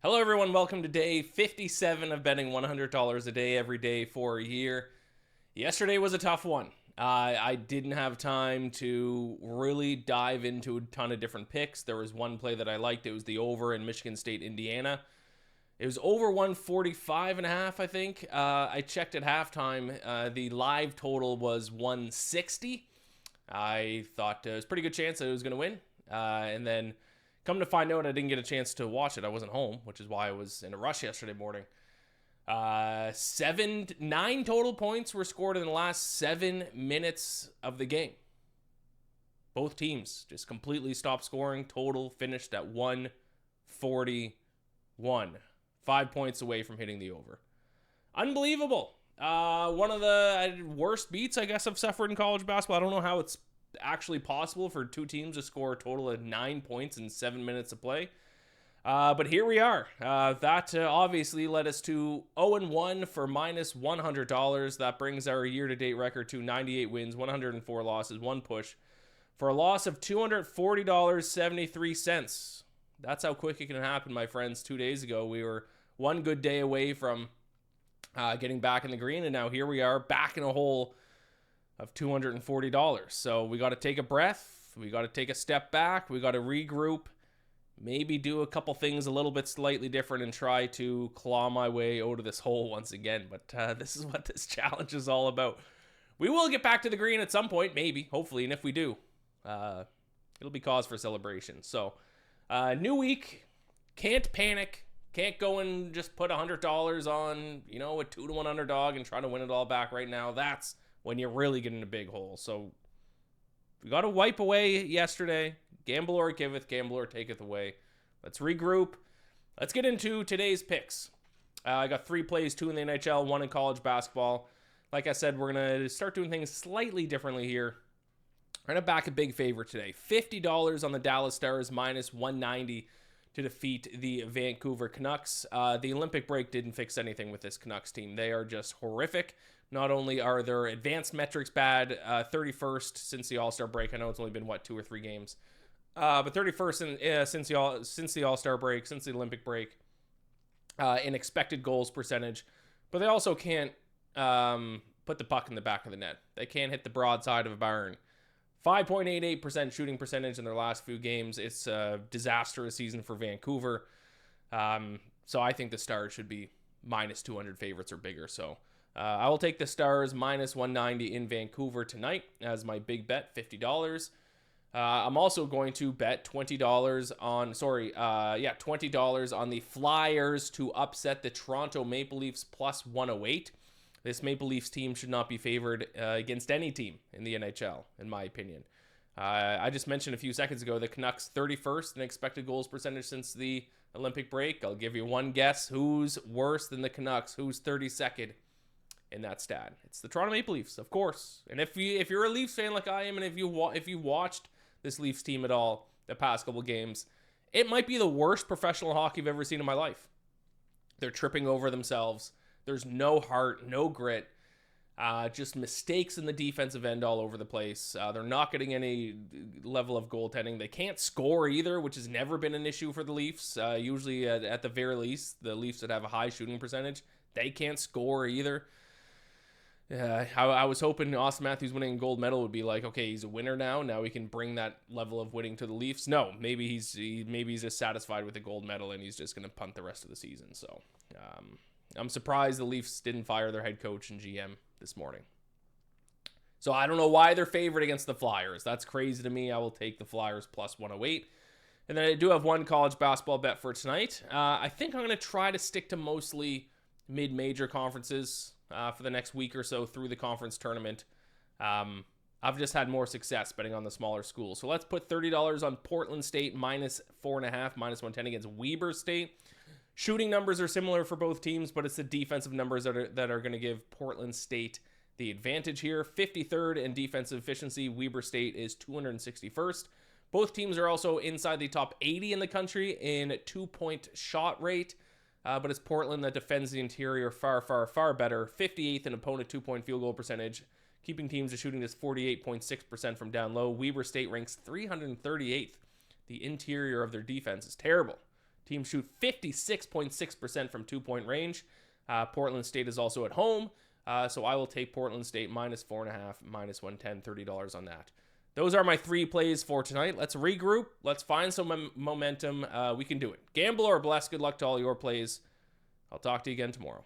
Hello, everyone. Welcome to day 57 of betting $100 a day every day for a year. Yesterday was a tough one. I didn't have time to really dive into a ton of different picks. There was one play that I liked. It was the over in Michigan State, Indiana. It was over 145 and a half, I think. I checked at halftime. The live total was 160. I thought it was a pretty good chance that it was going to win. And then come to find out, I didn't get a chance to watch it. I wasn't home, which is why I was in a rush yesterday morning. 9 total points were scored in the last 7 minutes of the game. Both teams just completely stopped scoring. Total finished at 141. 5 points away from hitting the over. Unbelievable. One of the worst beats, I guess, I've suffered in college basketball. I don't know how it's actually possible for two teams to score a total of 9 points in 7 minutes of play. But here we are. That obviously led us to 0-1 for minus $100. That brings our year-to-date record to 98 wins, 104 losses, 1 push, for a loss of $240.73. That's how quick it can happen, my friends. 2 days ago, we were one good day away from getting back in the green, and now here we are back in a hole of $240. So we got to take a breath. We got to take a step back. We got to regroup. Maybe do a couple things a little bit slightly different and try to claw my way out of this hole once again. But this is what this challenge is all about. We will get back to the green at some point, maybe, hopefully. And if we do, it'll be cause for celebration. So new week. Can't panic. Can't go and just put $100 on, a 2-1 underdog and try to win it all back right now. That's when you're really getting a big hole. So we got to wipe away yesterday. Gamblor Giveth, Gamblor Taketh Away. Let's regroup. Let's get into today's picks. I got 3 plays, 2 in the NHL, 1 in college basketball. Like I said, we're going to start doing things slightly differently here. We're going to back a big favorite today. $50 on the Dallas Stars, minus 190 to defeat the Vancouver Canucks. The Olympic break didn't fix anything with this Canucks team. They are just horrific. Not only are their advanced metrics bad, 31st since the All-Star break. I know it's only been, 2 or 3 games. But 31st since the All-Star break, since the Olympic break, in expected goals percentage. But they also can't put the puck in the back of the net. They can't hit the broadside of a barn. 5.88% shooting percentage in their last few games. It's a disastrous season for Vancouver. So I think the Stars should be minus 200 favorites or bigger. So I will take the Stars minus 190 in Vancouver tonight as my big bet, $50. I'm also going to bet $20 on the Flyers to upset the Toronto Maple Leafs plus 108. This Maple Leafs team should not be favored against any team in the NHL, in my opinion. I just mentioned a few seconds ago the Canucks 31st in expected goals percentage since the Olympic break. I'll give you one guess. Who's worse than the Canucks? Who's 32nd in that stat? It's the Toronto Maple Leafs, of course. And if you're a Leafs fan like I am, and if you watched this Leafs team at all the past couple games, it might be the worst professional hockey I've ever seen in my life. They're tripping over themselves. There's no heart, no grit, just mistakes in the defensive end all over the place. They're not getting any level of goaltending. They can't score either, which has never been an issue for the Leafs. Usually, at the very least, the Leafs that have a high shooting percentage, they can't score either. I was hoping Austin Matthews winning a gold medal would be like, okay, he's a winner now. Now we can bring that level of winning to the Leafs. No, maybe he's just satisfied with the gold medal and he's just going to punt the rest of the season. So I'm surprised the Leafs didn't fire their head coach and GM this morning. So I don't know why they're favored against the Flyers. That's crazy to me. I will take the Flyers plus 108. And then I do have one college basketball bet for tonight. I think I'm going to try to stick to mostly mid-major conferences for the next week or so through the conference tournament. I've just had more success betting on the smaller schools. So let's put $30 on Portland State minus 4.5, minus 110 against Weber State. Shooting numbers are similar for both teams, but it's the defensive numbers that are going to give Portland State the advantage here. 53rd in defensive efficiency. Weber State is 261st. Both teams are also inside the top 80 in the country in 2-point shot rate. But it's Portland that defends the interior far, far, far better. 58th in opponent 2-point field goal percentage, keeping teams to shooting this 48.6% from down low. Weber State ranks 338th. The interior of their defense is terrible. Teams shoot 56.6% from 2-point range. Portland State is also at home. So I will take Portland State -4.5, -110, $30 on that. Those are my 3 plays for tonight. Let's regroup. Let's find some momentum. We can do it. Gamble or bless. Good luck to all your plays. I'll talk to you again tomorrow.